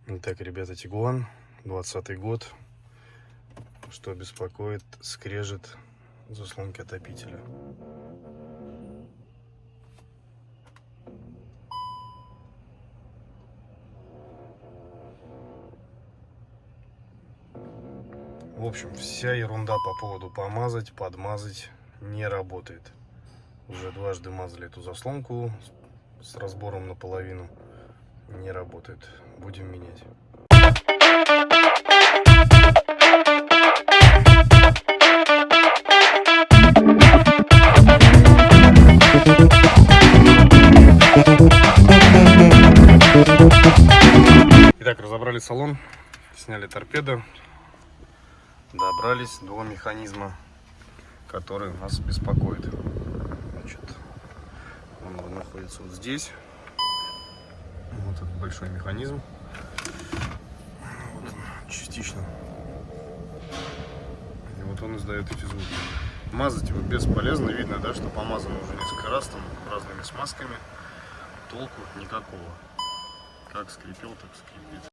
Итак, ребята, Тигуан, 20-й год. Что беспокоит? Скрежет заслонки отопителя. В общем, вся ерунда по поводу помазать, подмазать не работает. Уже дважды мазали эту заслонку с разбором наполовину. Не работает. Будем менять. Итак, разобрали салон, сняли торпеду, добрались до механизма, который нас беспокоит. Значит, он находится вот здесь. Вот этот большой механизм. Вот он, частично. И вот он издает эти звуки. Мазать его бесполезно. Видно, да, что помазано уже несколько раз там разными смазками. Толку никакого. Как скрипел, так скрипит.